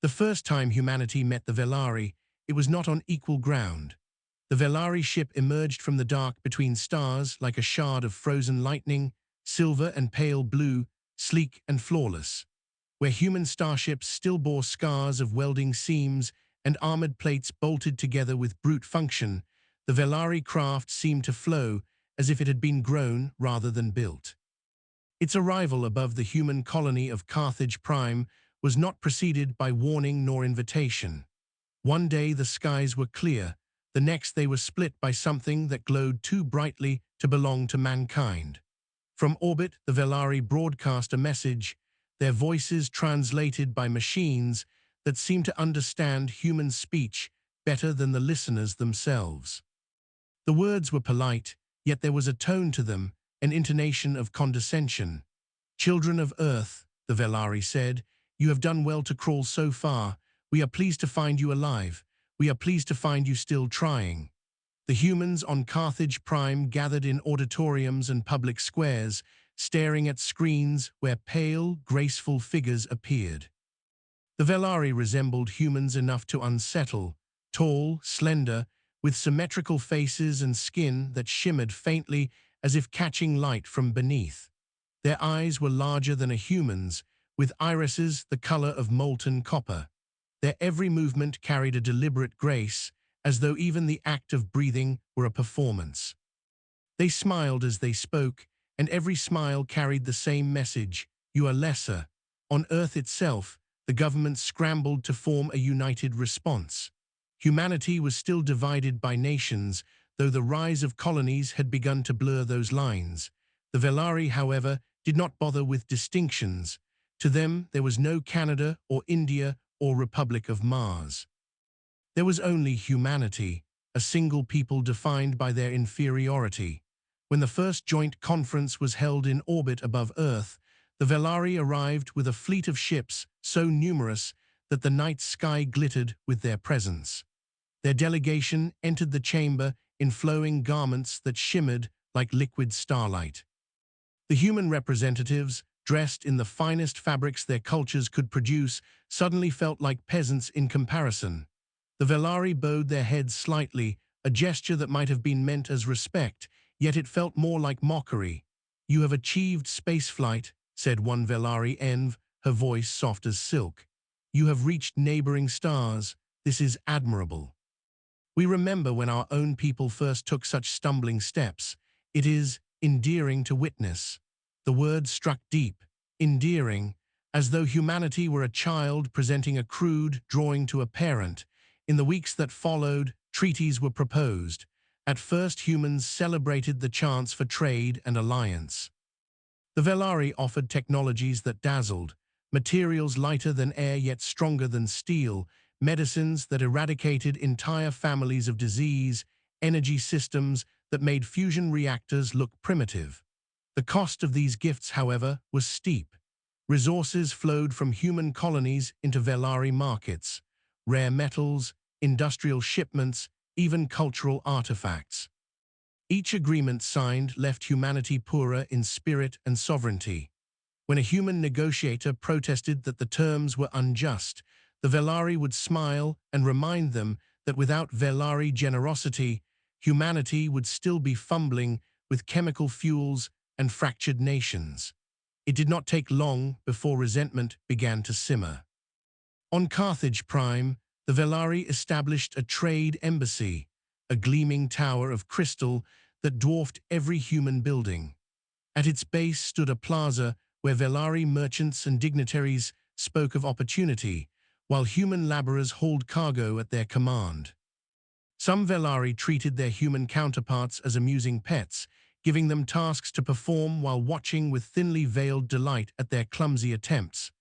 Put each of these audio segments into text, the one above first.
The first time humanity met the Velari, it was not on equal ground. The Velari ship emerged from the dark between stars like a shard of frozen lightning, silver and pale blue, sleek and flawless. Where human starships still bore scars of welding seams and armored plates bolted together with brute function, the Velari craft seemed to flow as if it had been grown rather than built. Its arrival above the human colony of Carthage Prime was not preceded by warning nor invitation. One day the skies were clear, the next they were split by something that glowed too brightly to belong to mankind. From orbit, the Velari broadcast a message, their voices translated by machines that seemed to understand human speech better than the listeners themselves. The words were polite, yet there was a tone to them, an intonation of condescension. "Children of Earth," the Velari said, "you have done well to crawl so far. We are pleased to find you alive. We are pleased to find you still trying." The humans on Carthage Prime gathered in auditoriums and public squares, staring at screens where pale, graceful figures appeared. The Velari resembled humans enough to unsettle, tall, slender, with symmetrical faces and skin that shimmered faintly as if catching light from beneath. Their eyes were larger than a human's, with irises the color of molten copper. Their every movement carried a deliberate grace, as though even the act of breathing were a performance. They smiled as they spoke, and every smile carried the same message: you are lesser. On Earth itself, the government scrambled to form a united response. Humanity was still divided by nations, though the rise of colonies had begun to blur those lines. The Velari, however, did not bother with distinctions. To them, there was no Canada or India or Republic of Mars. There was only humanity, a single people defined by their inferiority. When the first joint conference was held in orbit above Earth, the Velari arrived with a fleet of ships so numerous that the night sky glittered with their presence. Their delegation entered the chamber in flowing garments that shimmered like liquid starlight. The human representatives, dressed in the finest fabrics their cultures could produce, suddenly felt like peasants in comparison. The Velari bowed their heads slightly, a gesture that might have been meant as respect, yet it felt more like mockery. "You have achieved spaceflight," said one Velari Env, her voice soft as silk. "You have reached neighboring stars. This is admirable. We remember when our own people first took such stumbling steps. It is endearing to witness." The word struck deep, endearing, as though humanity were a child presenting a crude drawing to a parent. In the weeks that followed, treaties were proposed. At first, humans celebrated the chance for trade and alliance. The Velari offered technologies that dazzled, materials lighter than air yet stronger than steel, medicines that eradicated entire families of disease, energy systems that made fusion reactors look primitive. The cost of these gifts, however, was steep. Resources flowed from human colonies into Velari markets: rare metals, industrial shipments, even cultural artifacts. Each agreement signed left humanity poorer in spirit and sovereignty. When a human negotiator protested that the terms were unjust, the Velari would smile and remind them that without Velari generosity, humanity would still be fumbling with chemical fuels and fractured nations. It did not take long before resentment began to simmer. On Carthage Prime, the Velari established a trade embassy, a gleaming tower of crystal that dwarfed every human building. At its base stood a plaza where Velari merchants and dignitaries spoke of opportunity, while human laborers hauled cargo at their command. Some Velari treated their human counterparts as amusing pets, giving them tasks to perform while watching with thinly veiled delight at their clumsy attempts.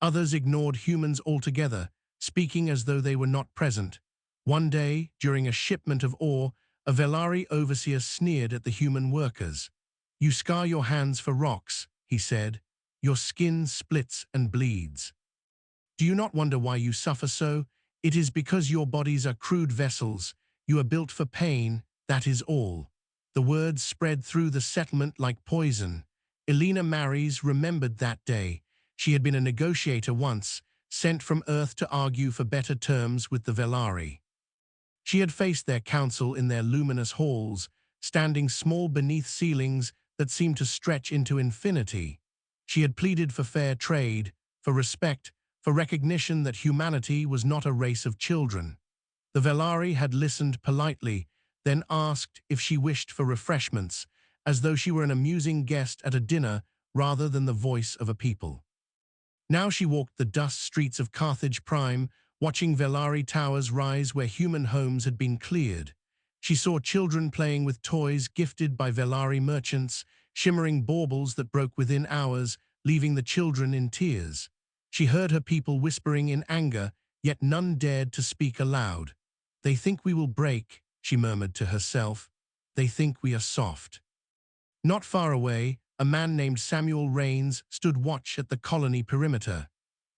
Others ignored humans altogether, speaking as though they were not present. One day, during a shipment of ore, a Velari overseer sneered at the human workers. "You scar your hands for rocks," he said. "Your skin splits and bleeds. Do you not wonder why you suffer so? It is because your bodies are crude vessels. You are built for pain, that is all." The words spread through the settlement like poison. Elena Maris remembered that day. She had been a negotiator once, sent from Earth to argue for better terms with the Velari. She had faced their council in their luminous halls, standing small beneath ceilings that seemed to stretch into infinity. She had pleaded for fair trade, for respect, for recognition that humanity was not a race of children. The Velari had listened politely, then asked if she wished for refreshments, as though she were an amusing guest at a dinner rather than the voice of a people. Now she walked the dust streets of Carthage Prime, watching Velari towers rise where human homes had been cleared. She saw children playing with toys gifted by Velari merchants, shimmering baubles that broke within hours, leaving the children in tears. She heard her people whispering in anger, yet none dared to speak aloud. "They think we will break," she murmured to herself. "They think we are soft." Not far away, a man named Samuel Rains stood watch at the colony perimeter.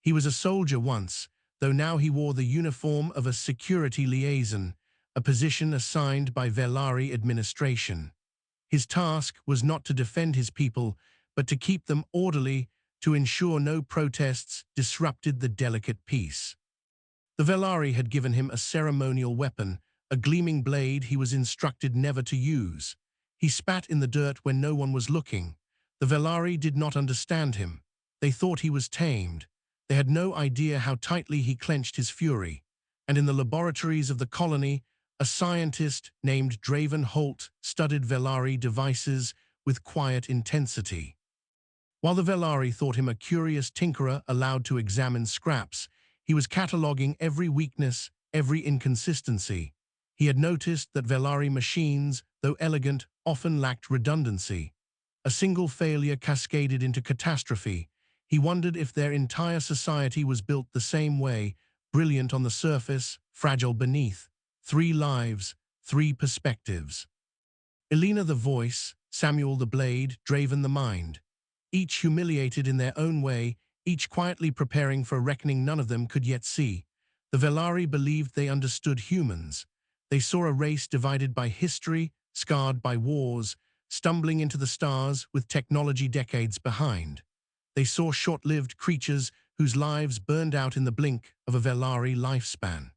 He was a soldier once, though now he wore the uniform of a security liaison, a position assigned by Velari administration. His task was not to defend his people, but to keep them orderly, to ensure no protests disrupted the delicate peace. The Velari had given him a ceremonial weapon, a gleaming blade he was instructed never to use. He spat in the dirt when no one was looking. The Velari did not understand him. They thought he was tamed. They had no idea how tightly he clenched his fury. And in the laboratories of the colony, a scientist named Draven Holt studied Velari devices with quiet intensity. While the Velari thought him a curious tinkerer allowed to examine scraps, he was cataloguing every weakness, every inconsistency. He had noticed that Velari machines, though elegant, often lacked redundancy. A single failure cascaded into catastrophe. He wondered if their entire society was built the same way, brilliant on the surface, fragile beneath. 3 lives, 3 perspectives. Elena the voice, Samuel the blade, Draven the mind. Each humiliated in their own way, each quietly preparing for a reckoning none of them could yet see. The Velari believed they understood humans. They saw a race divided by history, scarred by wars, stumbling into the stars with technology decades behind. They saw short-lived creatures whose lives burned out in the blink of a Velari lifespan.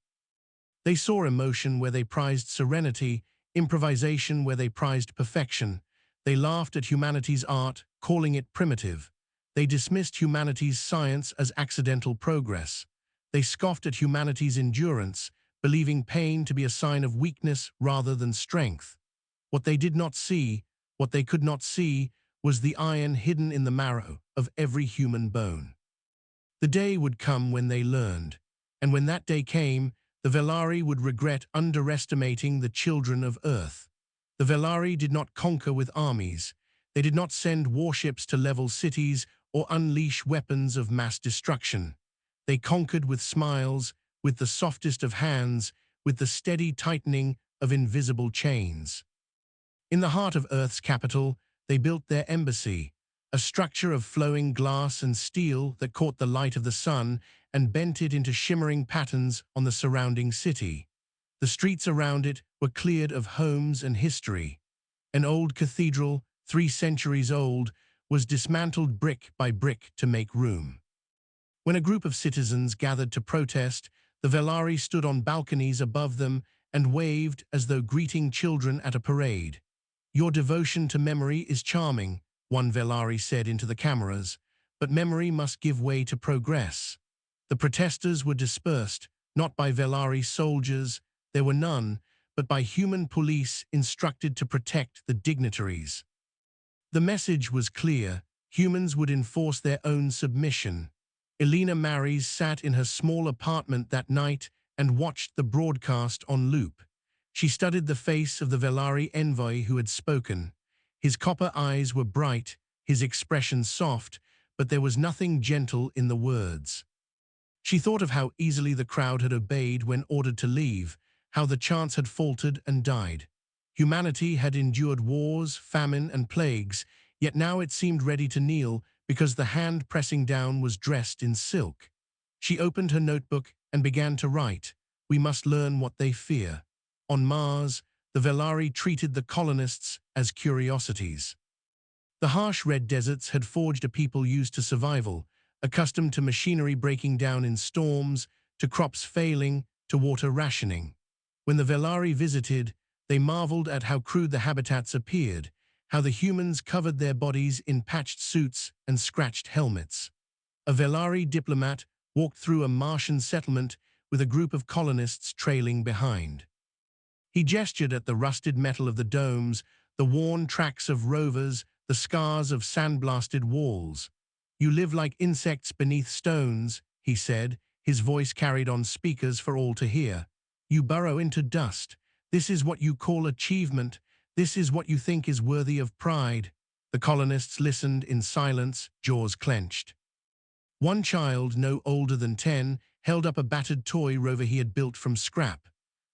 They saw emotion where they prized serenity, improvisation where they prized perfection. They laughed at humanity's art, calling it primitive. They dismissed humanity's science as accidental progress. They scoffed at humanity's endurance, believing pain to be a sign of weakness rather than strength. What they did not see, what they could not see, was the iron hidden in the marrow of every human bone. The day would come when they learned, and when that day came, the Velari would regret underestimating the children of Earth. The Velari did not conquer with armies. They did not send warships to level cities or unleash weapons of mass destruction. They conquered with smiles, with the softest of hands, with the steady tightening of invisible chains. In the heart of Earth's capital, they built their embassy, a structure of flowing glass and steel that caught the light of the sun and bent it into shimmering patterns on the surrounding city. The streets around it were cleared of homes and history. An old cathedral, 3 centuries old, was dismantled brick by brick to make room. When a group of citizens gathered to protest, the Velari stood on balconies above them and waved as though greeting children at a parade. "Your devotion to memory is charming," one Velari said into the cameras, "but memory must give way to progress." The protesters were dispersed, not by Velari soldiers, there were none, but by human police instructed to protect the dignitaries. The message was clear: humans would enforce their own submission. Elena Maries sat in her small apartment that night and watched the broadcast on loop. She studied the face of the Velari envoy who had spoken. His copper eyes were bright, his expression soft, but there was nothing gentle in the words. She thought of how easily the crowd had obeyed when ordered to leave, how the chants had faltered and died. Humanity had endured wars, famine, and plagues, yet now it seemed ready to kneel because the hand pressing down was dressed in silk. She opened her notebook and began to write, "We must learn what they fear." On Mars, the Velari treated the colonists as curiosities. The harsh red deserts had forged a people used to survival, accustomed to machinery breaking down in storms, to crops failing, to water rationing. When the Velari visited, they marveled at how crude the habitats appeared, how the humans covered their bodies in patched suits and scratched helmets. A Velari diplomat walked through a Martian settlement with a group of colonists trailing behind. He gestured at the rusted metal of the domes, the worn tracks of rovers, the scars of sandblasted walls. "You live like insects beneath stones," he said, his voice carried on speakers for all to hear. "You burrow into dust. This is what you call achievement. This is what you think is worthy of pride." The colonists listened in silence, jaws clenched. One child, no older than 10, held up a battered toy rover he had built from scrap.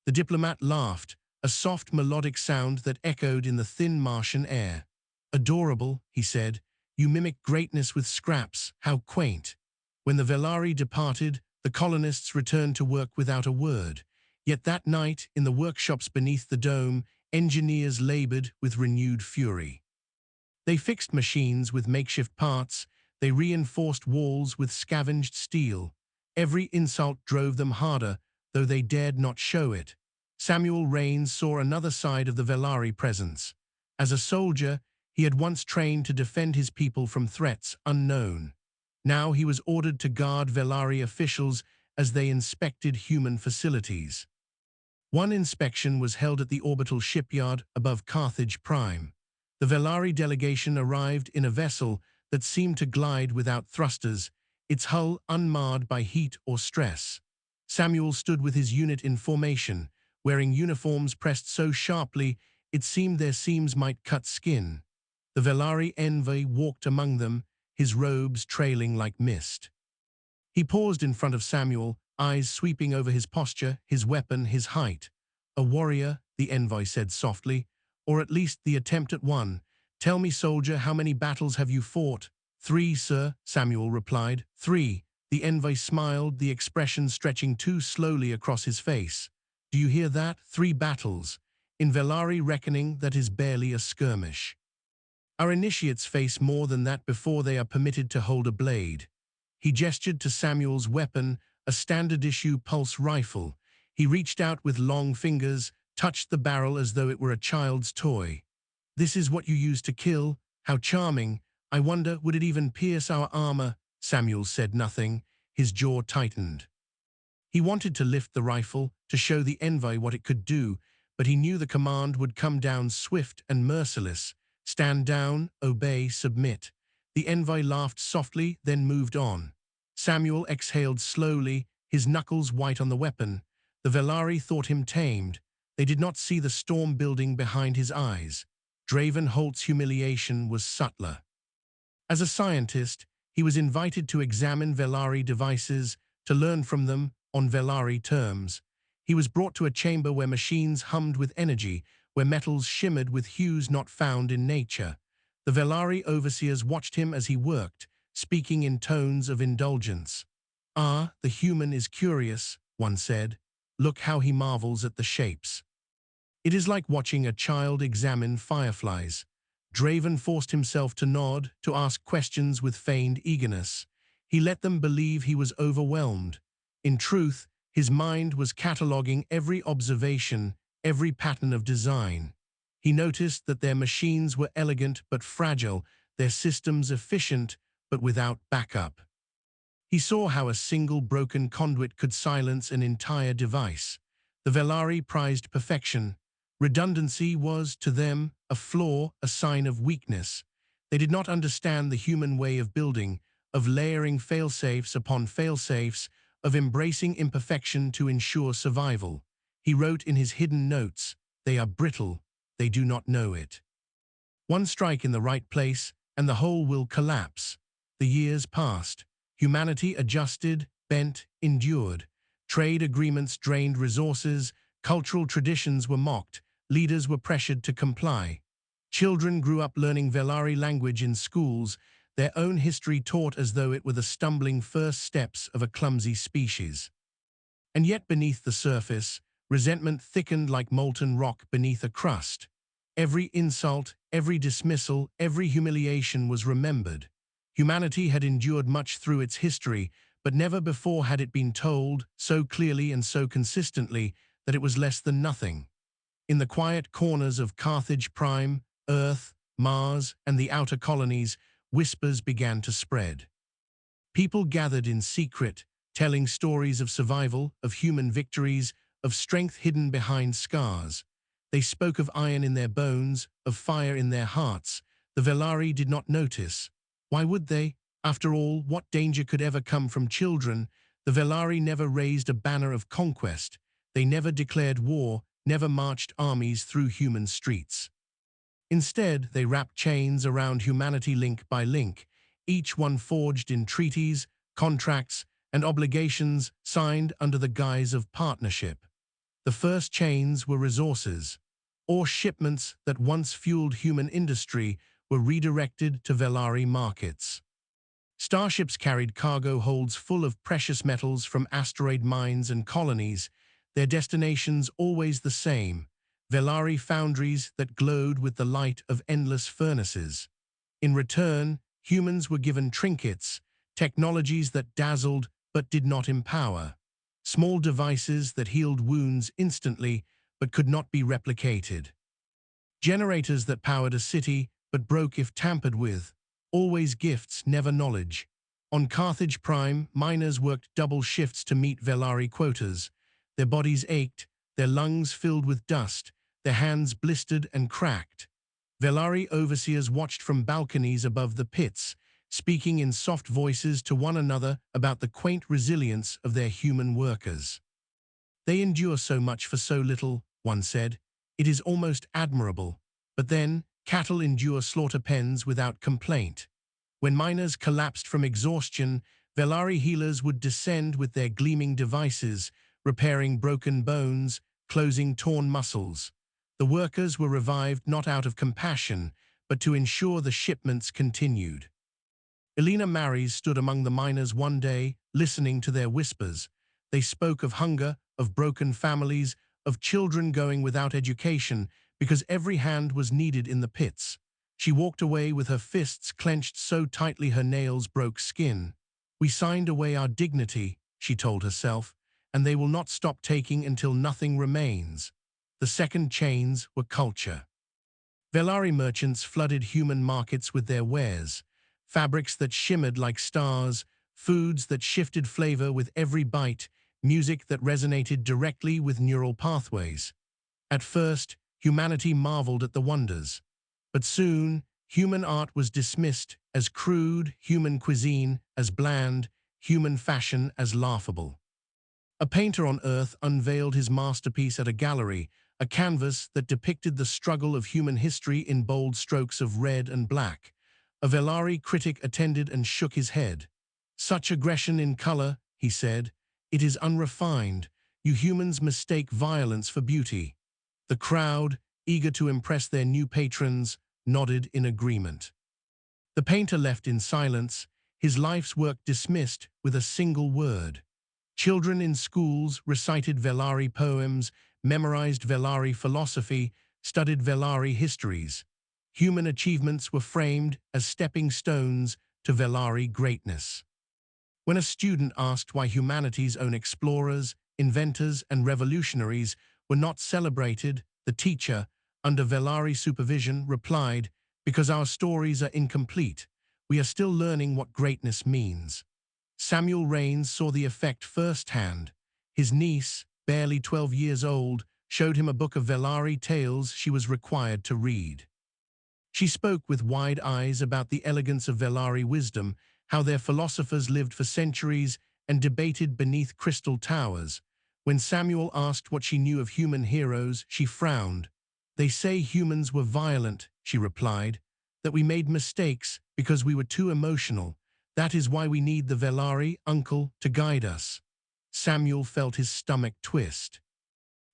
The diplomat laughed, a soft melodic sound that echoed in the thin Martian air. "Adorable," he said. "You mimic greatness with scraps. How quaint." When the Velari departed, the colonists returned to work without a word. Yet that night, in the workshops beneath the dome, engineers labored with renewed fury. They fixed machines with makeshift parts. They reinforced walls with scavenged steel. Every insult drove them harder, though they dared not show it. Samuel Rains saw another side of the Velari presence. As a soldier, he had once trained to defend his people from threats unknown. Now he was ordered to guard Velari officials as they inspected human facilities. One inspection was held at the orbital shipyard above Carthage Prime. The Velari delegation arrived in a vessel that seemed to glide without thrusters, its hull unmarred by heat or stress. Samuel stood with his unit in formation, wearing uniforms pressed so sharply it seemed their seams might cut skin. The Velari envoy walked among them, his robes trailing like mist. He paused in front of Samuel, eyes sweeping over his posture, his weapon, his height. "A warrior," the envoy said softly, "or at least the attempt at one. Tell me, soldier, how many battles have you fought?" "3, sir," Samuel replied. "3." The envoy smiled, the expression stretching too slowly across his face. "Do you hear that? 3 battles. In Velari reckoning, that is barely a skirmish. Our initiates face more than that before they are permitted to hold a blade." He gestured to Samuel's weapon, a standard-issue pulse rifle. He reached out with long fingers, touched the barrel as though it were a child's toy. "This is what you use to kill? How charming. I wonder, would it even pierce our armor?" Samuel said nothing. His jaw tightened. He wanted to lift the rifle, to show the envoy what it could do, but he knew the command would come down swift and merciless. "Stand down, obey, submit." The envoy laughed softly, then moved on. Samuel exhaled slowly, his knuckles white on the weapon. The Velari thought him tamed. They did not see the storm building behind his eyes. Draven Holt's humiliation was subtler. As a scientist, he was invited to examine Velari devices, to learn from them on Velari terms. He was brought to a chamber where machines hummed with energy, where metals shimmered with hues not found in nature. The Velari overseers watched him as he worked, speaking in tones of indulgence. "Ah, the human is curious," one said. "Look how he marvels at the shapes." It is like watching a child examine fireflies. Draven forced himself to nod, to ask questions with feigned eagerness. He let them believe he was overwhelmed. In truth, his mind was cataloguing every observation, every pattern of design. He noticed that their machines were elegant but fragile, their systems efficient but without backup. He saw how a single broken conduit could silence an entire device. The Velari prized perfection. Redundancy was, to them, a flaw, a sign of weakness. They did not understand the human way of building, of layering failsafes upon failsafes, of embracing imperfection to ensure survival. He wrote in his hidden notes, "They are brittle, they do not know it. One strike in the right place, and the whole will collapse." The years passed. Humanity adjusted, bent, endured. Trade agreements drained resources, cultural traditions were mocked, leaders were pressured to comply. Children grew up learning Velari language in schools, their own history taught as though it were the stumbling first steps of a clumsy species. And yet beneath the surface, resentment thickened like molten rock beneath a crust. Every insult, every dismissal, every humiliation was remembered. Humanity had endured much through its history, but never before had it been told, so clearly and so consistently, that it was less than nothing. In the quiet corners of Carthage Prime, Earth, Mars, and the outer colonies, whispers began to spread. People gathered in secret, telling stories of survival, of human victories, of strength hidden behind scars. They spoke of iron in their bones, of fire in their hearts. The Velari did not notice. Why would they? After all, what danger could ever come from children? The Velari never raised a banner of conquest. They never declared war, never marched armies through human streets. Instead, they wrapped chains around humanity link by link, each one forged in treaties, contracts, and obligations signed under the guise of partnership. The first chains were resources, or shipments that once fueled human industry were redirected to Velari markets. Starships carried cargo holds full of precious metals from asteroid mines and colonies, their destinations always the same, Velari foundries that glowed with the light of endless furnaces. In return, humans were given trinkets, technologies that dazzled but did not empower, small devices that healed wounds instantly but could not be replicated. Generators that powered a city but broke if tampered with, always gifts, never knowledge. On Carthage Prime, miners worked double shifts to meet Velari quotas. Their bodies ached, their lungs filled with dust, their hands blistered and cracked. Velari overseers watched from balconies above the pits, speaking in soft voices to one another about the quaint resilience of their human workers. They endure so much for so little, one said. It is almost admirable. But then, cattle endure slaughter pens without complaint. When miners collapsed from exhaustion, Velari healers would descend with their gleaming devices, repairing broken bones, closing torn muscles. The workers were revived not out of compassion, but to ensure the shipments continued. Elena Maries stood among the miners one day, listening to their whispers. They spoke of hunger, of broken families, of children going without education, because every hand was needed in the pits. She walked away with her fists clenched so tightly her nails broke skin. We signed away our dignity, she told herself, and they will not stop taking until nothing remains. The second chains were culture. Velari merchants flooded human markets with their wares, fabrics that shimmered like stars, foods that shifted flavor with every bite, music that resonated directly with neural pathways. At first, humanity marveled at the wonders. But soon, human art was dismissed as crude, human cuisine as bland, human fashion as laughable. A painter on Earth unveiled his masterpiece at a gallery, a canvas that depicted the struggle of human history in bold strokes of red and black. A Velari critic attended and shook his head. "Such aggression in color," he said. "It is unrefined. You humans mistake violence for beauty." The crowd, eager to impress their new patrons, nodded in agreement. The painter left in silence, his life's work dismissed with a single word. Children in schools recited Velari poems, memorized Velari philosophy, studied Velari histories. Human achievements were framed as stepping stones to Velari greatness. When a student asked why humanity's own explorers, inventors, and revolutionaries were not celebrated, the teacher, under Velari supervision, replied, "Because our stories are incomplete. We are still learning what greatness means." Samuel Rains saw the effect firsthand. His niece, barely 12 years old, showed him a book of Velari tales she was required to read. She spoke with wide eyes about the elegance of Velari wisdom, how their philosophers lived for centuries and debated beneath crystal towers. When Samuel asked what she knew of human heroes, she frowned. "They say humans were violent," she replied, "that we made mistakes because we were too emotional. That is why we need the Velari, uncle, to guide us." Samuel felt his stomach twist.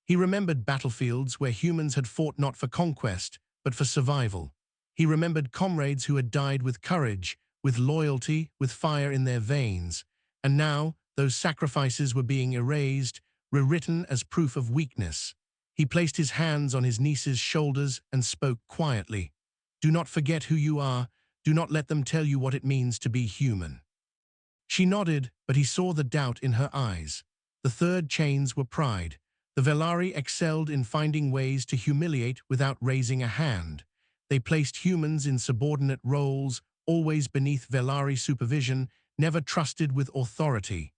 He remembered battlefields where humans had fought not for conquest, but for survival. He remembered comrades who had died with courage, with loyalty, with fire in their veins. And now, those sacrifices were being erased, rewritten as proof of weakness. He placed his hands on his niece's shoulders and spoke quietly. "Do not forget who you are. Do not let them tell you what it means to be human." She nodded, but he saw the doubt in her eyes. The third chains were pride. The Velari excelled in finding ways to humiliate without raising a hand. They placed humans in subordinate roles, always beneath Velari supervision, never trusted with authority.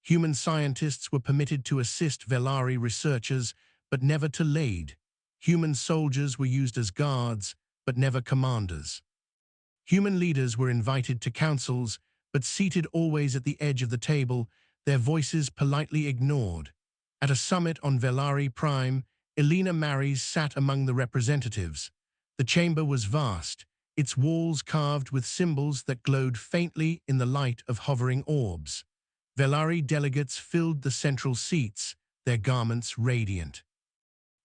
Human scientists were permitted to assist Velari researchers, but never to lead. Human soldiers were used as guards, but never commanders. Human leaders were invited to councils, but seated always at the edge of the table, their voices politely ignored. At a summit on Velari Prime, Elena Maris sat among the representatives. The chamber was vast, its walls carved with symbols that glowed faintly in the light of hovering orbs. Velari delegates filled the central seats, their garments radiant.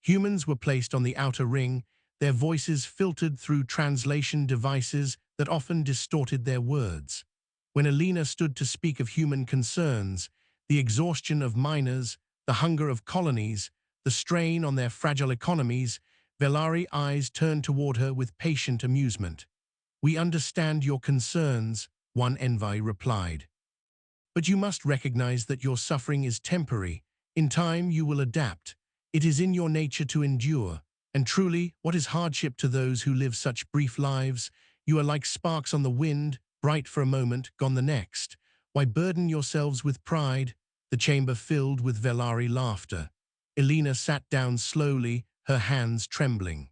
Humans were placed on the outer ring, their voices filtered through translation devices that often distorted their words. When Elena stood to speak of human concerns, the exhaustion of miners, the hunger of colonies, the strain on their fragile economies, Velari eyes turned toward her with patient amusement. "We understand your concerns," one envoy replied. "But you must recognize that your suffering is temporary. In time you will adapt. It is in your nature to endure. And truly, what is hardship to those who live such brief lives? You are like sparks on the wind, bright for a moment, gone the next. Why burden yourselves with pride?" The chamber filled with Velari laughter. Elena sat down slowly, her hands trembling.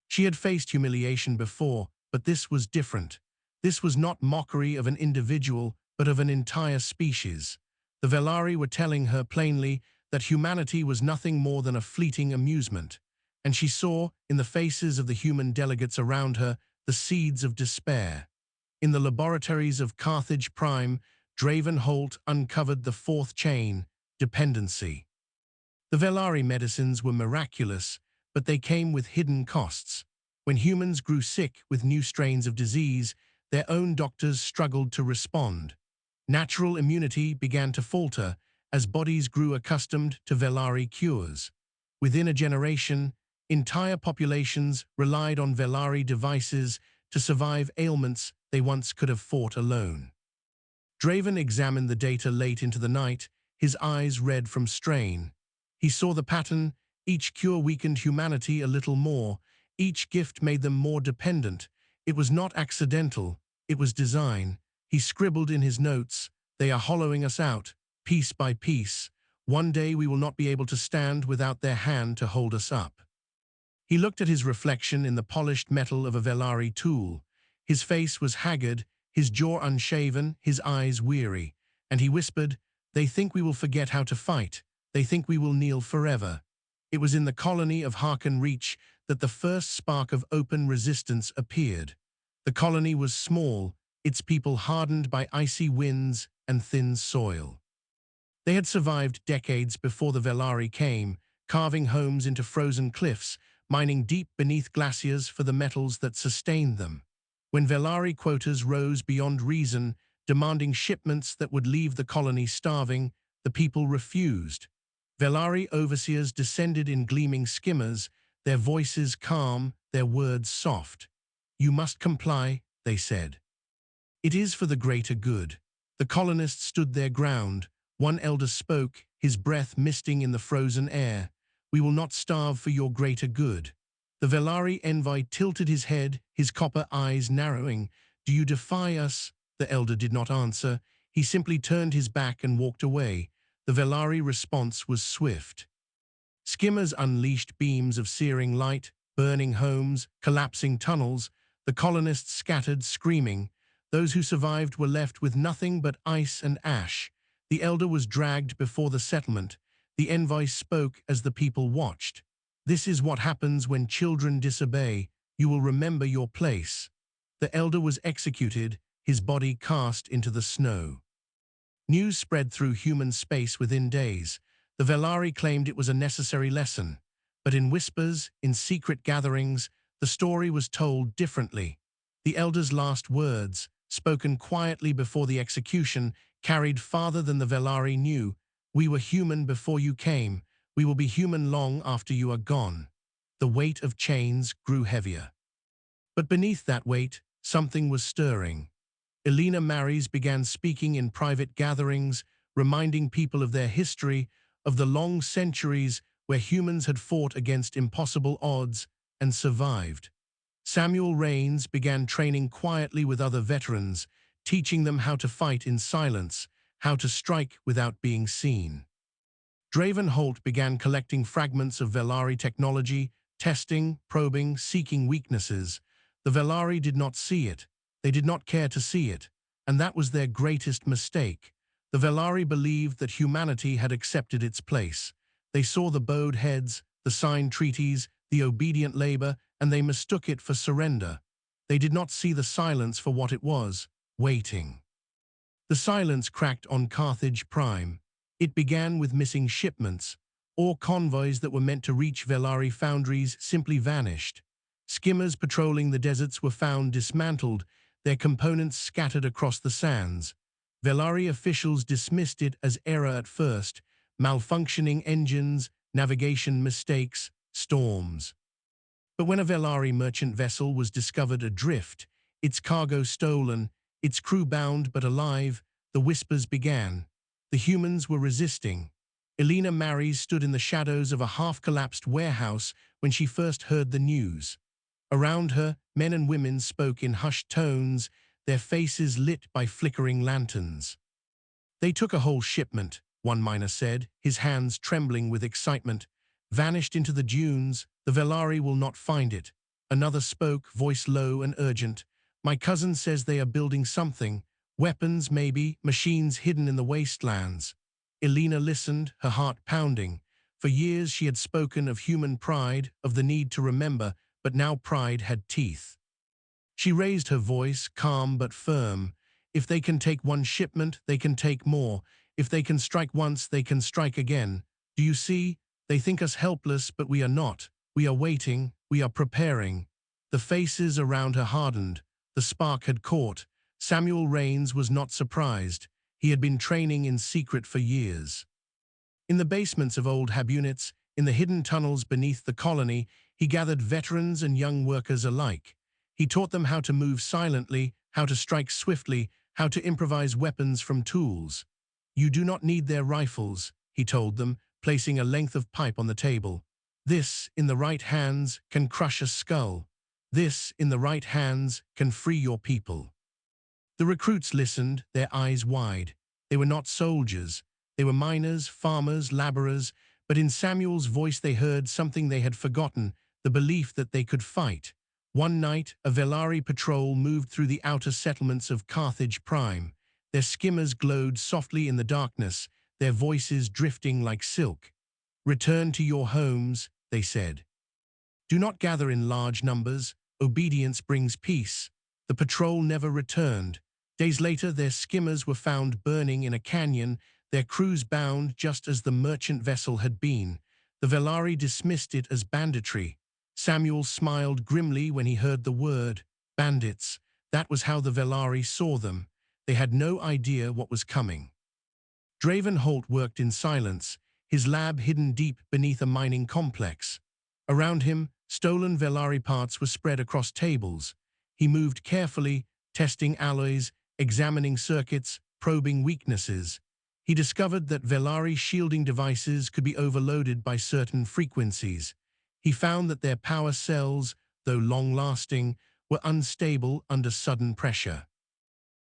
She had faced humiliation before, but this was different. This was not mockery of an individual, but of an entire species. The Velari were telling her plainly that humanity was nothing more than a fleeting amusement, and she saw, in the faces of the human delegates around her, the seeds of despair. In the laboratories of Carthage Prime, Draven Holt uncovered the fourth chain, dependency. The Velari medicines were miraculous, but they came with hidden costs. When humans grew sick with new strains of disease, their own doctors struggled to respond. Natural immunity began to falter as bodies grew accustomed to Velari cures. Within a generation, entire populations relied on Velari devices to survive ailments they once could have fought alone. Draven examined the data late into the night, his eyes red from strain. He saw the pattern. Each cure weakened humanity a little more. Each gift made them more dependent. It was not accidental. It was design. He scribbled in his notes, "They are hollowing us out, piece by piece. One day we will not be able to stand without their hand to hold us up." He looked at his reflection in the polished metal of a Velari tool. His face was haggard, his jaw unshaven, his eyes weary, and he whispered, "They think we will forget how to fight. They think we will kneel forever." It was in the colony of Harken Reach that the first spark of open resistance appeared. The colony was small, its people hardened by icy winds and thin soil. They had survived decades before the Velari came, carving homes into frozen cliffs, mining deep beneath glaciers for the metals that sustained them. When Velari quotas rose beyond reason, demanding shipments that would leave the colony starving, the people refused. Velari overseers descended in gleaming skimmers, their voices calm, their words soft. "You must comply," they said. "It is for the greater good." The colonists stood their ground. One elder spoke, his breath misting in the frozen air. "We will not starve for your greater good." The Velari envoy tilted his head, his copper eyes narrowing. "Do you defy us?" The elder did not answer. He simply turned his back and walked away. The Velari response was swift. Skimmers unleashed beams of searing light, burning homes, collapsing tunnels. The colonists scattered, screaming. Those who survived were left with nothing but ice and ash. The elder was dragged before the settlement. The envoy spoke as the people watched. "This is what happens when children disobey. You will remember your place." The elder was executed, his body cast into the snow. News spread through human space within days. The Velari claimed it was a necessary lesson. But in whispers, in secret gatherings, the story was told differently. The elder's last words, spoken quietly before the execution, carried farther than the Velari knew. "We were human before you came. We will be human long after you are gone." The weight of chains grew heavier. But beneath that weight, something was stirring. Elena Maris began speaking in private gatherings, reminding people of their history, of the long centuries where humans had fought against impossible odds and survived. Samuel Rains began training quietly with other veterans, teaching them how to fight in silence, how to strike without being seen. Draven Holt began collecting fragments of Velari technology, testing, probing, seeking weaknesses. The Velari did not see it. They did not care to see it, and that was their greatest mistake. The Velari believed that humanity had accepted its place. They saw the bowed heads, the signed treaties, the obedient labor, and they mistook it for surrender. They did not see the silence for what it was, waiting. The silence cracked on Carthage Prime. It began with missing shipments. All convoys that were meant to reach Velari foundries simply vanished. Skimmers patrolling the deserts were found dismantled, their components scattered across the sands. Velari officials dismissed it as error at first, malfunctioning engines, navigation mistakes, storms. But when a Velari merchant vessel was discovered adrift, its cargo stolen, its crew bound but alive, the whispers began. The humans were resisting. Elena Maris stood in the shadows of a half-collapsed warehouse when she first heard the news. Around her, men and women spoke in hushed tones, their faces lit by flickering lanterns. "They took a whole shipment," one miner said, his hands trembling with excitement. "Vanished into the dunes. The Velari will not find it." Another spoke, voice low and urgent. "My cousin says they are building something. Weapons, maybe, machines hidden in the wastelands." Elena listened, her heart pounding. For years she had spoken of human pride, of the need to remember, but now pride had teeth. She raised her voice, calm but firm. "If they can take one shipment, they can take more. If they can strike once, they can strike again. Do you see? They think us helpless, but we are not. We are waiting, we are preparing." The faces around her hardened. The spark had caught. Samuel Rains was not surprised. He had been training in secret for years. In the basements of old hab units, in the hidden tunnels beneath the colony, he gathered veterans and young workers alike. He taught them how to move silently, how to strike swiftly, how to improvise weapons from tools. "You do not need their rifles," he told them, placing a length of pipe on the table. "This, in the right hands, can crush a skull. This, in the right hands, can free your people." The recruits listened, their eyes wide. They were not soldiers. They were miners, farmers, laborers, but in Samuel's voice they heard something they had forgotten, the belief that they could fight. One night, a Velari patrol moved through the outer settlements of Carthage Prime. Their skimmers glowed softly in the darkness, their voices drifting like silk. "Return to your homes," they said. "Do not gather in large numbers. Obedience brings peace." The patrol never returned. Days later, their skimmers were found burning in a canyon, their crews bound just as the merchant vessel had been. The Velari dismissed it as banditry. Samuel smiled grimly when he heard the word, bandits. That was how the Velari saw them. They had no idea what was coming. Draven Holt worked in silence, his lab hidden deep beneath a mining complex. Around him, stolen Velari parts were spread across tables. He moved carefully, testing alloys, examining circuits, probing weaknesses. He discovered that Velari shielding devices could be overloaded by certain frequencies. He found that their power cells, though long-lasting, were unstable under sudden pressure.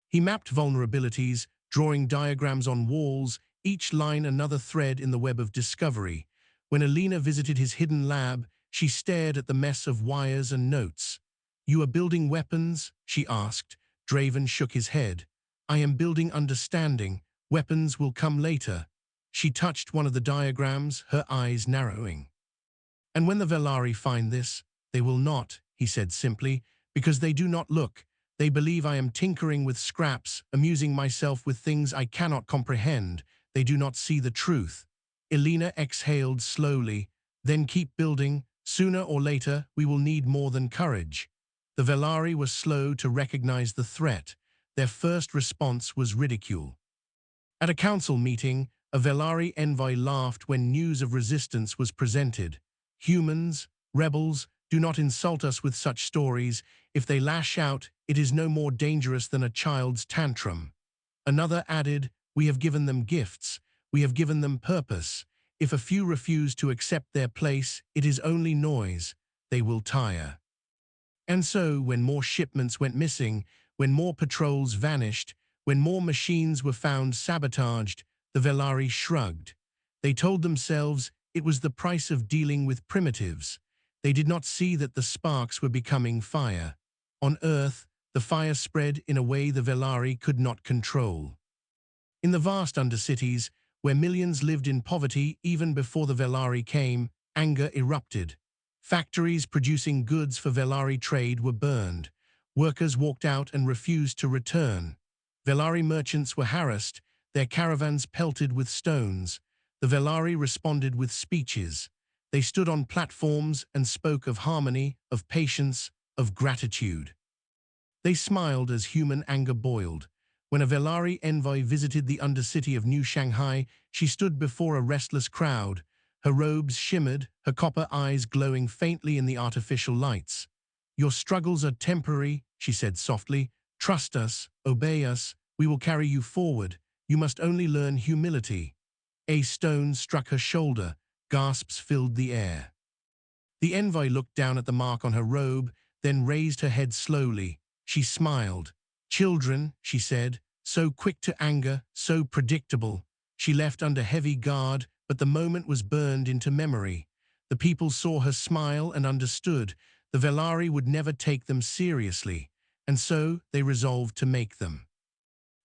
He mapped vulnerabilities, drawing diagrams on walls, each line another thread in the web of discovery. When Elena visited his hidden lab, she stared at the mess of wires and notes. "You are building weapons?" she asked. Draven shook his head. "I am building understanding. Weapons will come later." She touched one of the diagrams, her eyes narrowing. "And when the Velari find this, they will not," he said simply, "because they do not look. They believe I am tinkering with scraps, amusing myself with things I cannot comprehend. They do not see the truth." Elena exhaled slowly. "Then keep building. Sooner or later, we will need more than courage." The Velari were slow to recognize the threat. Their first response was ridicule. At a council meeting, a Velari envoy laughed when news of resistance was presented. "Humans, rebels, Do not insult us with such stories. If they lash out, it is no more dangerous than a child's tantrum. Another added, we have given them gifts. We have given them purpose. If a few refuse to accept their place, it is only noise. They will tire. And so, when more shipments went missing, when more patrols vanished, when more machines were found sabotaged, the Velari shrugged. They told themselves it was the price of dealing with primitives. They did not see that the sparks were becoming fire. On Earth, the fire spread in a way the Velari could not control. In the vast undercities, where millions lived in poverty even before the Velari came, anger erupted. Factories producing goods for Velari trade were burned. Workers walked out and refused to return. Velari merchants were harassed, their caravans pelted with stones. The Velari responded with speeches. They stood on platforms and spoke of harmony, of patience, of gratitude. They smiled as human anger boiled. When a Velari envoy visited the undercity of New Shanghai, she stood before a restless crowd. Her robes shimmered, her copper eyes glowing faintly in the artificial lights. Your struggles are temporary, she said softly. Trust us, obey us, we will carry you forward. You must only learn humility. A stone struck her shoulder. Gasps filled the air. The envoy looked down at the mark on her robe, then raised her head slowly. She smiled. Children, she said, so quick to anger, so predictable. She left under heavy guard, but the moment was burned into memory. The people saw her smile and understood. The Velari would never take them seriously, and so they resolved to make them.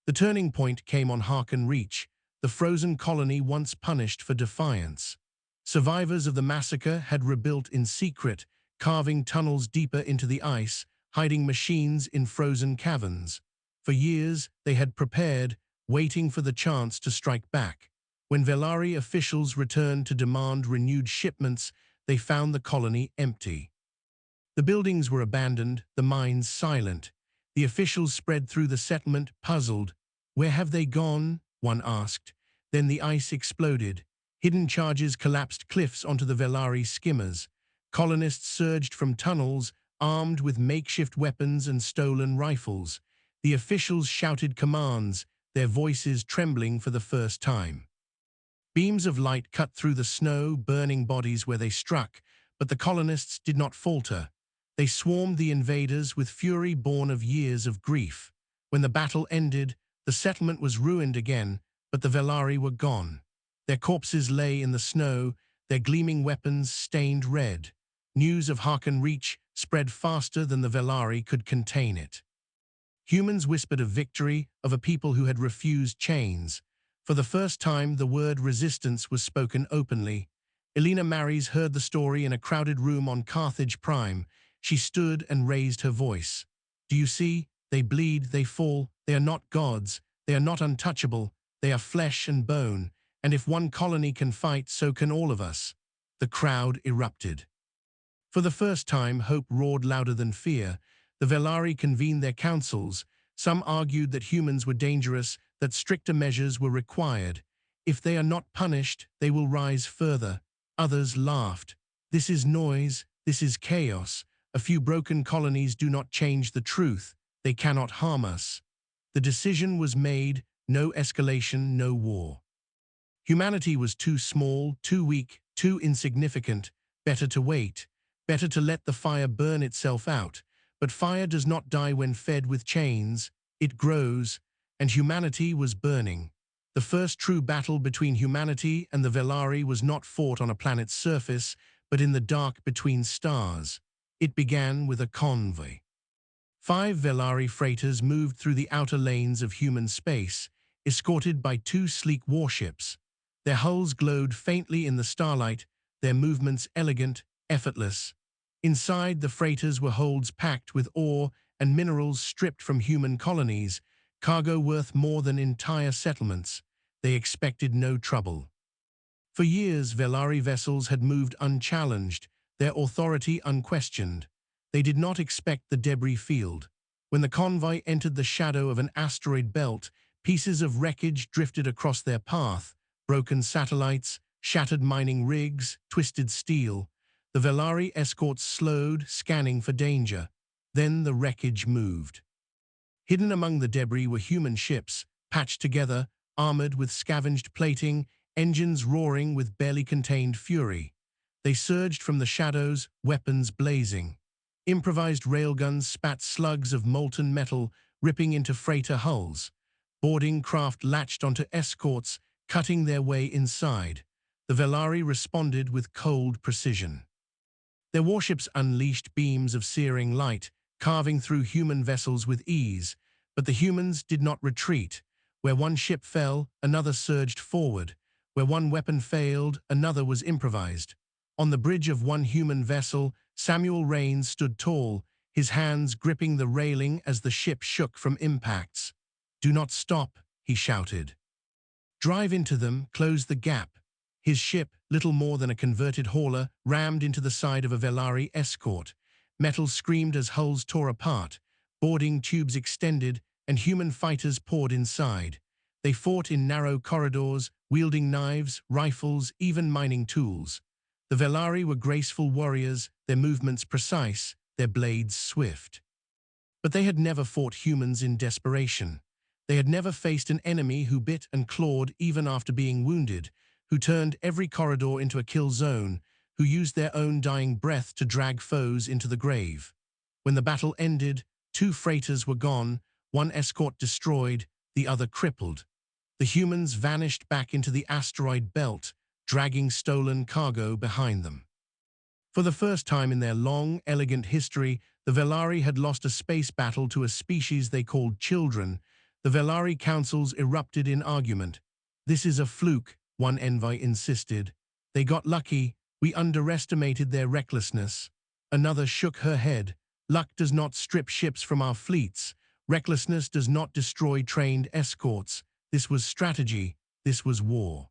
The turning point came on Harken Reach, the frozen colony once punished for defiance. Survivors of the massacre had rebuilt in secret, carving tunnels deeper into the ice, hiding machines in frozen caverns. For years, they had prepared, waiting for the chance to strike back. When Velari officials returned to demand renewed shipments, they found the colony empty. The buildings were abandoned, the mines silent. The officials spread through the settlement, puzzled. Where have they gone? One asked. Then the ice exploded. Hidden charges collapsed cliffs onto the Velari skimmers. Colonists surged from tunnels, armed with makeshift weapons and stolen rifles. The officials shouted commands, their voices trembling for the first time. Beams of light cut through the snow, burning bodies where they struck, but the colonists did not falter. They swarmed the invaders with fury born of years of grief. When the battle ended, the settlement was ruined again, but the Velari were gone. Their corpses lay in the snow, their gleaming weapons stained red. News of Harken Reach spread faster than the Velari could contain it. Humans whispered of victory, of a people who had refused chains. For the first time, the word resistance was spoken openly. Elena Maris heard the story in a crowded room on Carthage Prime. She stood and raised her voice. Do you see? They bleed, they fall. They are not gods. They are not untouchable. They are flesh and bone. And if one colony can fight, so can all of us. The crowd erupted. For the first time, hope roared louder than fear. The Velari convened their councils. Some argued that humans were dangerous, that stricter measures were required. If they are not punished, they will rise further. Others laughed. This is noise, this is chaos. A few broken colonies do not change the truth. They cannot harm us. The decision was made, no escalation, no war. Humanity was too small, too weak, too insignificant. Better to wait. Better to let the fire burn itself out. But fire does not die when fed with chains. It grows, and humanity was burning. The first true battle between humanity and the Velari was not fought on a planet's surface, but in the dark between stars. It began with a convoy. 5 Velari freighters moved through the outer lanes of human space, escorted by 2 sleek warships. Their hulls glowed faintly in the starlight, their movements elegant, effortless. Inside, the freighters were holds packed with ore and minerals stripped from human colonies, cargo worth more than entire settlements. They expected no trouble. For years, Velari vessels had moved unchallenged, their authority unquestioned. They did not expect the debris field. When the convoy entered the shadow of an asteroid belt, pieces of wreckage drifted across their path, broken satellites, shattered mining rigs, twisted steel. The Velari escorts slowed, scanning for danger. Then the wreckage moved. Hidden among the debris were human ships, patched together, armored with scavenged plating, engines roaring with barely contained fury. They surged from the shadows, weapons blazing. Improvised railguns spat slugs of molten metal, ripping into freighter hulls. Boarding craft latched onto escorts, cutting their way inside. The Velari responded with cold precision. Their warships unleashed beams of searing light, carving through human vessels with ease, but the humans did not retreat. Where one ship fell, another surged forward. Where one weapon failed, another was improvised. On the bridge of one human vessel, Samuel Rains stood tall, his hands gripping the railing as the ship shook from impacts. "Do not stop," he shouted. "Drive into them, close the gap." His ship, little more than a converted hauler, rammed into the side of a Velari escort. Metal screamed as hulls tore apart, boarding tubes extended, and human fighters poured inside. They fought in narrow corridors, wielding knives, rifles, even mining tools. The Velari were graceful warriors, their movements precise, their blades swift. But they had never fought humans in desperation. They had never faced an enemy who bit and clawed even after being wounded, who turned every corridor into a kill zone, who used their own dying breath to drag foes into the grave. When the battle ended, 2 freighters were gone, one escort destroyed, the other crippled. The humans vanished back into the asteroid belt, dragging stolen cargo behind them. For the first time in their long, elegant history, the Velari had lost a space battle to a species they called children. The Velari councils erupted in argument. "This is a fluke," one envoy insisted. "They got lucky. We underestimated their recklessness." Another shook her head. "Luck does not strip ships from our fleets. Recklessness does not destroy trained escorts. This was strategy. This was war."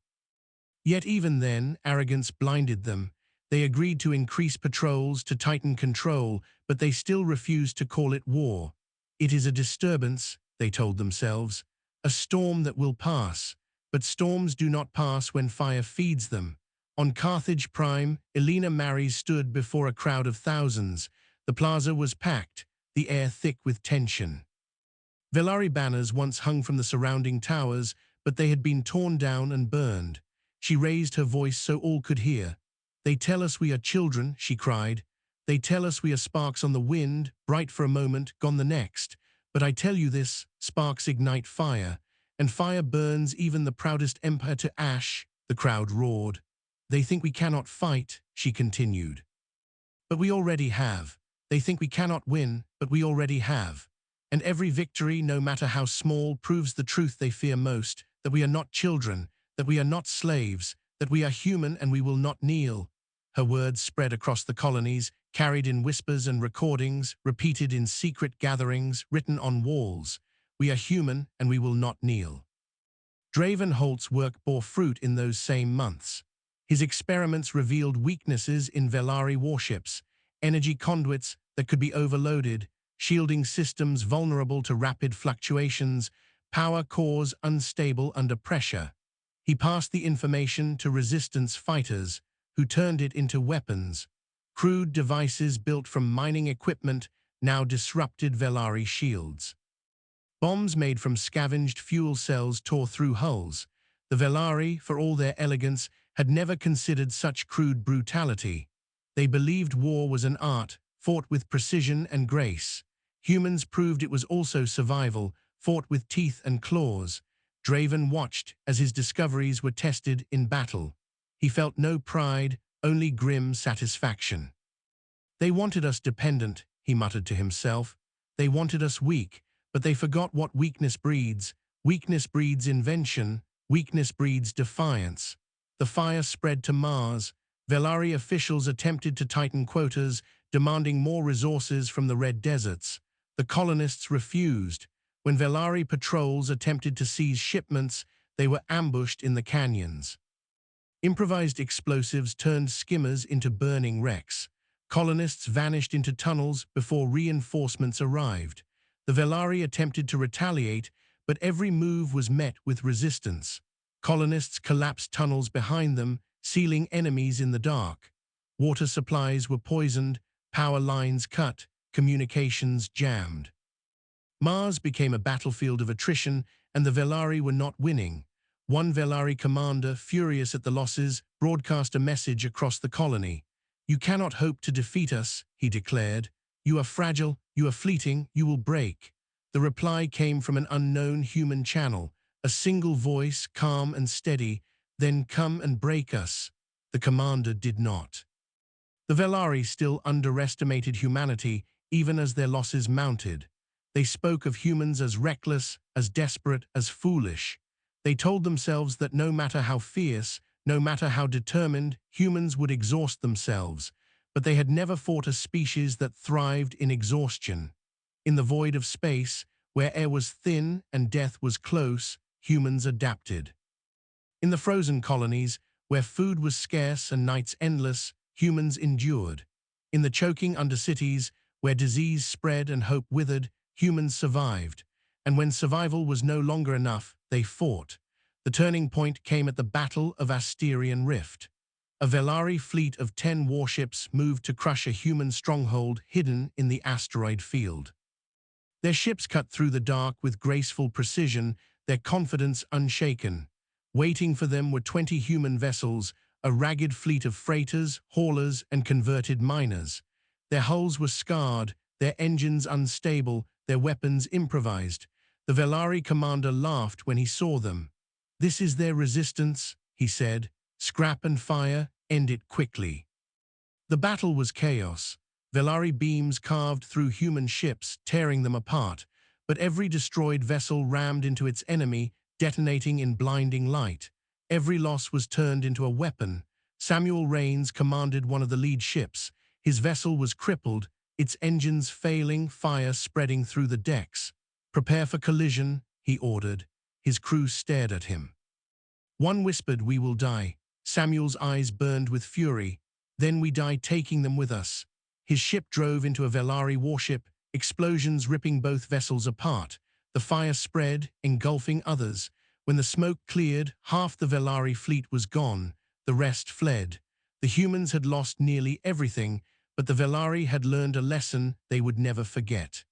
Yet even then, arrogance blinded them. They agreed to increase patrols, to tighten control, but they still refused to call it war. "It is a disturbance," they told themselves, "a storm that will pass." But storms do not pass when fire feeds them. On Carthage Prime, Elena Maris stood before a crowd of thousands. The plaza was packed, the air thick with tension. Velari banners once hung from the surrounding towers, but they had been torn down and burned. She raised her voice so all could hear. "They tell us we are children," she cried. "They tell us we are sparks on the wind, bright for a moment, gone the next. But I tell you this, sparks ignite fire, and fire burns even the proudest empire to ash." The crowd roared. "They think we cannot fight," she continued. "But we already have. They think we cannot win, but we already have. And every victory, no matter how small, proves the truth they fear most, that we are not children, that we are not slaves, that we are human and we will not kneel." Her words spread across the colonies, carried in whispers and recordings, repeated in secret gatherings, written on walls. "We are human and we will not kneel." Draven Holt's work bore fruit in those same months. His experiments revealed weaknesses in Velari warships, energy conduits that could be overloaded, shielding systems vulnerable to rapid fluctuations, power cores unstable under pressure. He passed the information to resistance fighters, who turned it into weapons. Crude devices built from mining equipment now disrupted Velari shields. Bombs made from scavenged fuel cells tore through hulls. The Velari, for all their elegance, had never considered such crude brutality. They believed war was an art, fought with precision and grace. Humans proved it was also survival, fought with teeth and claws. Draven watched as his discoveries were tested in battle. He felt no pride, only grim satisfaction. "They wanted us dependent," he muttered to himself. "They wanted us weak, but they forgot what weakness breeds. Weakness breeds invention. Weakness breeds defiance." The fire spread to Mars. Velari officials attempted to tighten quotas, demanding more resources from the Red Deserts. The colonists refused. When Velari patrols attempted to seize shipments, they were ambushed in the canyons. Improvised explosives turned skimmers into burning wrecks. Colonists vanished into tunnels before reinforcements arrived. The Velari attempted to retaliate, but every move was met with resistance. Colonists collapsed tunnels behind them, sealing enemies in the dark. Water supplies were poisoned, power lines cut, communications jammed. Mars became a battlefield of attrition, and the Velari were not winning. One Velari commander, furious at the losses, broadcast a message across the colony. "You cannot hope to defeat us," he declared. "You are fragile, you are fleeting, you will break." The reply came from an unknown human channel, a single voice, calm and steady: "Then come and break us." The commander did not. The Velari still underestimated humanity, even as their losses mounted. They spoke of humans as reckless, as desperate, as foolish. They told themselves that no matter how fierce, no matter how determined, humans would exhaust themselves. But they had never fought a species that thrived in exhaustion. In the void of space, where air was thin and death was close, humans adapted. In the frozen colonies, where food was scarce and nights endless, humans endured. In the choking undercities, where disease spread and hope withered, humans survived. And when survival was no longer enough, they fought. The turning point came at the Battle of Asterian Rift. A Velari fleet of 10 warships moved to crush a human stronghold hidden in the asteroid field. Their ships cut through the dark with graceful precision, their confidence unshaken. Waiting for them were 20 human vessels, a ragged fleet of freighters, haulers, and converted miners. Their hulls were scarred, their engines unstable, their weapons improvised. The Velari commander laughed when he saw them. "This is their resistance," he said. "Scrap and fire, end it quickly." The battle was chaos. Velari beams carved through human ships, tearing them apart, but every destroyed vessel rammed into its enemy, detonating in blinding light. Every loss was turned into a weapon. Samuel Rains commanded one of the lead ships. His vessel was crippled, its engines failing, fire spreading through the decks. "Prepare for collision," he ordered. His crew stared at him. One whispered, "We will die." Samuel's eyes burned with fury. "Then we die taking them with us." His ship drove into a Velari warship, explosions ripping both vessels apart. The fire spread, engulfing others. When the smoke cleared, half the Velari fleet was gone. The rest fled. The humans had lost nearly everything, but the Velari had learned a lesson they would never forget.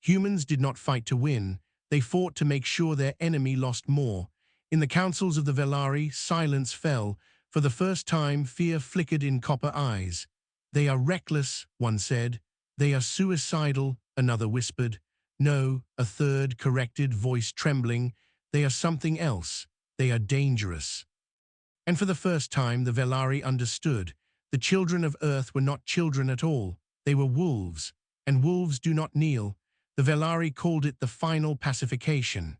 Humans did not fight to win. They fought to make sure their enemy lost more. In the councils of the Velari, silence fell. For the first time, fear flickered in copper eyes. "They are reckless," one said. "They are suicidal," another whispered. "No," a third corrected, voice trembling. "They are something else. They are dangerous." And for the first time, the Velari understood. The children of Earth were not children at all. They were wolves, and wolves do not kneel. The Velari called it the final pacification.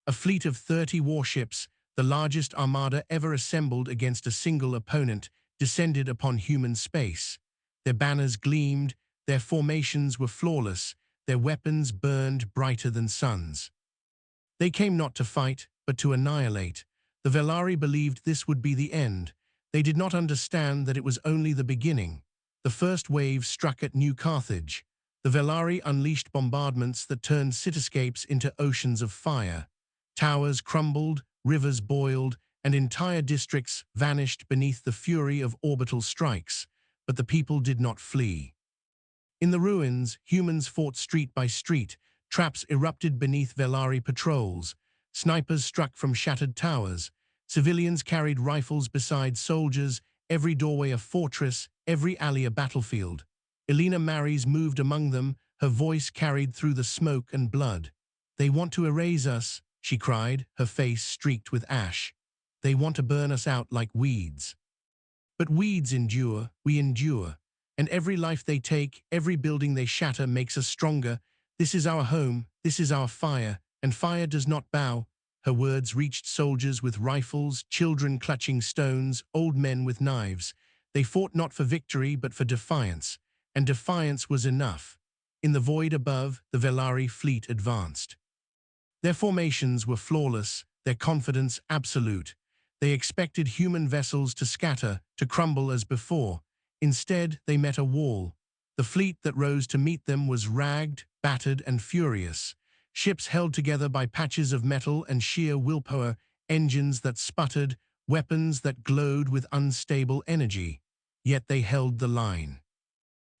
A fleet of 30 warships, the largest armada ever assembled against a single opponent, descended upon human space. Their banners gleamed, their formations were flawless, their weapons burned brighter than suns. They came not to fight, but to annihilate. The Velari believed this would be the end. They did not understand that it was only the beginning. The first wave struck at New Carthage. The Velari unleashed bombardments that turned cityscapes into oceans of fire. Towers crumbled, rivers boiled, and entire districts vanished beneath the fury of orbital strikes. But the people did not flee. In the ruins, humans fought street by street. Traps erupted beneath Velari patrols. Snipers struck from shattered towers. Civilians carried rifles beside soldiers, every doorway a fortress, every alley a battlefield. Elena Maris moved among them, her voice carried through the smoke and blood. "They want to erase us," she cried, her face streaked with ash. "They want to burn us out like weeds." But weeds endure, we endure. And every life they take, every building they shatter makes us stronger. This is our home, this is our fire, and fire does not bow. Her words reached soldiers with rifles, children clutching stones, old men with knives. They fought not for victory, but for defiance. And defiance was enough. In the void above, the Velari fleet advanced. Their formations were flawless, their confidence absolute. They expected human vessels to scatter, to crumble as before. Instead, they met a wall. The fleet that rose to meet them was ragged, battered, and furious. Ships held together by patches of metal and sheer willpower, engines that sputtered, weapons that glowed with unstable energy. yet they held the line.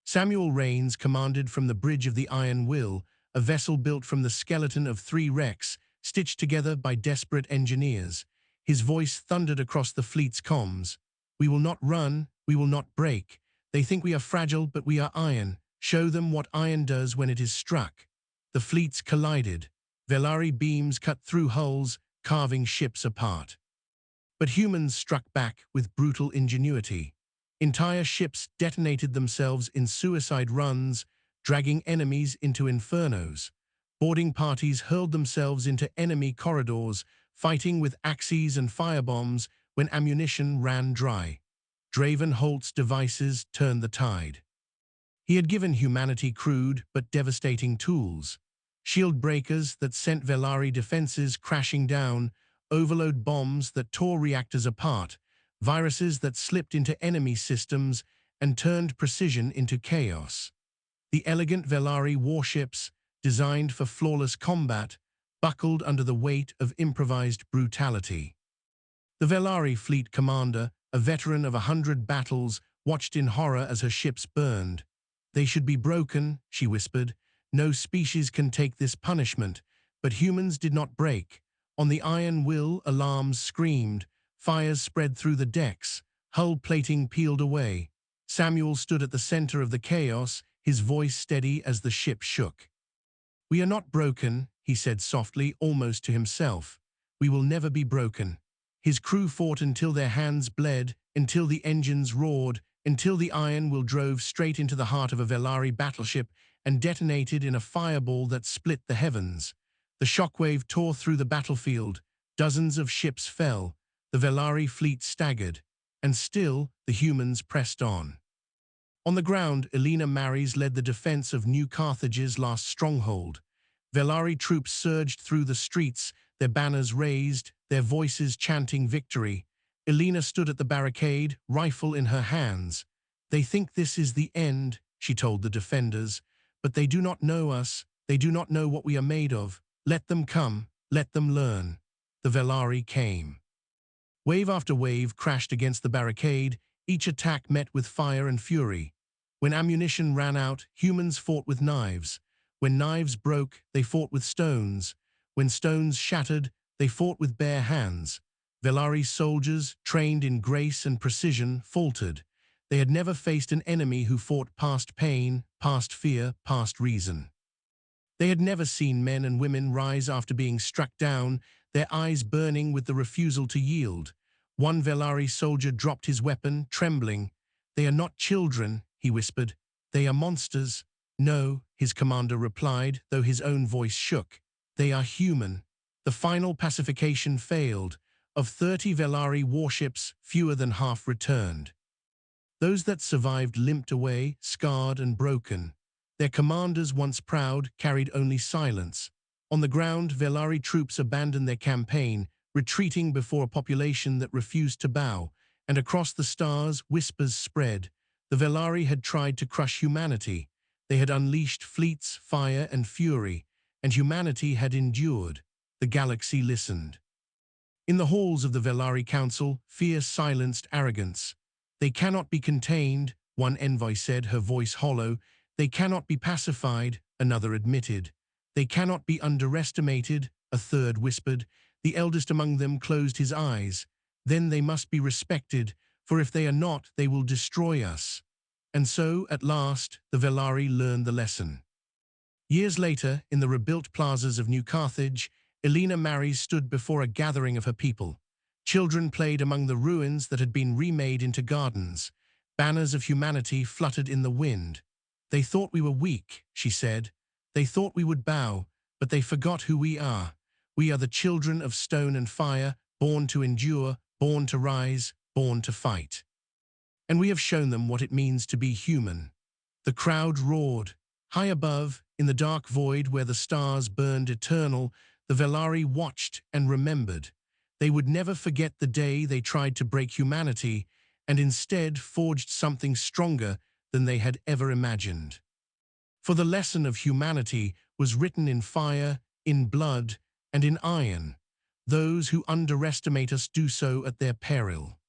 Samuel Rains commanded from the bridge of the Iron Will, a vessel built from the skeleton of 3 wrecks, stitched together by desperate engineers. His voice thundered across the fleet's comms. "We will not run, we will not break. They think we are fragile, but we are iron. Show them what iron does when it is struck." The fleets collided. Velari beams cut through hulls, carving ships apart. But humans struck back with brutal ingenuity. Entire ships detonated themselves in suicide runs, dragging enemies into infernos. Boarding parties hurled themselves into enemy corridors, fighting with axes and firebombs when ammunition ran dry. Draven Holt's devices turned the tide. He had given humanity crude but devastating tools. Shield breakers that sent Velari defenses crashing down, overload bombs that tore reactors apart, viruses that slipped into enemy systems and turned precision into chaos. The elegant Velari warships, designed for flawless combat, buckled under the weight of improvised brutality. The Velari fleet commander, a veteran of 100 battles, watched in horror as her ships burned. "They should be broken," she whispered. "No species can take this punishment." But humans did not break. On the Iron Will, alarms screamed. Fires spread through the decks. Hull plating peeled away. Samuel stood at the center of the chaos, his voice steady as the ship shook. "We are not broken," he said softly, almost to himself. "We will never be broken." His crew fought until their hands bled, until the engines roared, until the Iron Will drove straight into the heart of a Velari battleship and detonated in a fireball that split the heavens. The shockwave tore through the battlefield. Dozens of ships fell. The Velari fleet staggered. And still, the humans pressed on. On the ground, Elena Maris led the defense of New Carthage's last stronghold. Velari troops surged through the streets, their banners raised, their voices chanting victory. Elena stood at the barricade, rifle in her hands. "They think this is the end," she told the defenders. "But they do not know us. They do not know what we are made of. Let them come. Let them learn." The Velari came. Wave after wave crashed against the barricade, each attack met with fire and fury. When ammunition ran out, humans fought with knives. When knives broke, they fought with stones. When stones shattered, they fought with bare hands. Velari soldiers, trained in grace and precision, faltered. They had never faced an enemy who fought past pain, past fear, past reason. They had never seen men and women rise after being struck down, their eyes burning with the refusal to yield. One Velari soldier dropped his weapon, trembling. "They are not children," he whispered. "They are monsters." "No," his commander replied, though his own voice shook. "They are human." The final pacification failed. Of 30 Velari warships, fewer than half returned. Those that survived limped away, scarred and broken. Their commanders, once proud, carried only silence. On the ground, Velari troops abandoned their campaign, retreating before a population that refused to bow. And across the stars, whispers spread. The Velari had tried to crush humanity. They had unleashed fleets, fire and fury, and humanity had endured. The galaxy listened. In the halls of the Velari Council, fear silenced arrogance. "They cannot be contained," one envoy said, her voice hollow. "They cannot be pacified," another admitted. "They cannot be underestimated," a third whispered. The eldest among them closed his eyes. "Then they must be respected, for if they are not, they will destroy us." And so, at last, the Velari learned the lesson. Years later, in the rebuilt plazas of New Carthage, Elena Maris stood before a gathering of her people. Children played among the ruins that had been remade into gardens. Banners of humanity fluttered in the wind. "They thought we were weak," she said. "They thought we would bow, but they forgot who we are. We are the children of stone and fire, born to endure, born to rise, born to fight. And we have shown them what it means to be human." The crowd roared. High above, in the dark void where the stars burned eternal, the Velari watched and remembered. They would never forget the day they tried to break humanity and instead forged something stronger than they had ever imagined. For the lesson of humanity was written in fire, in blood, and in iron. Those who underestimate us do so at their peril.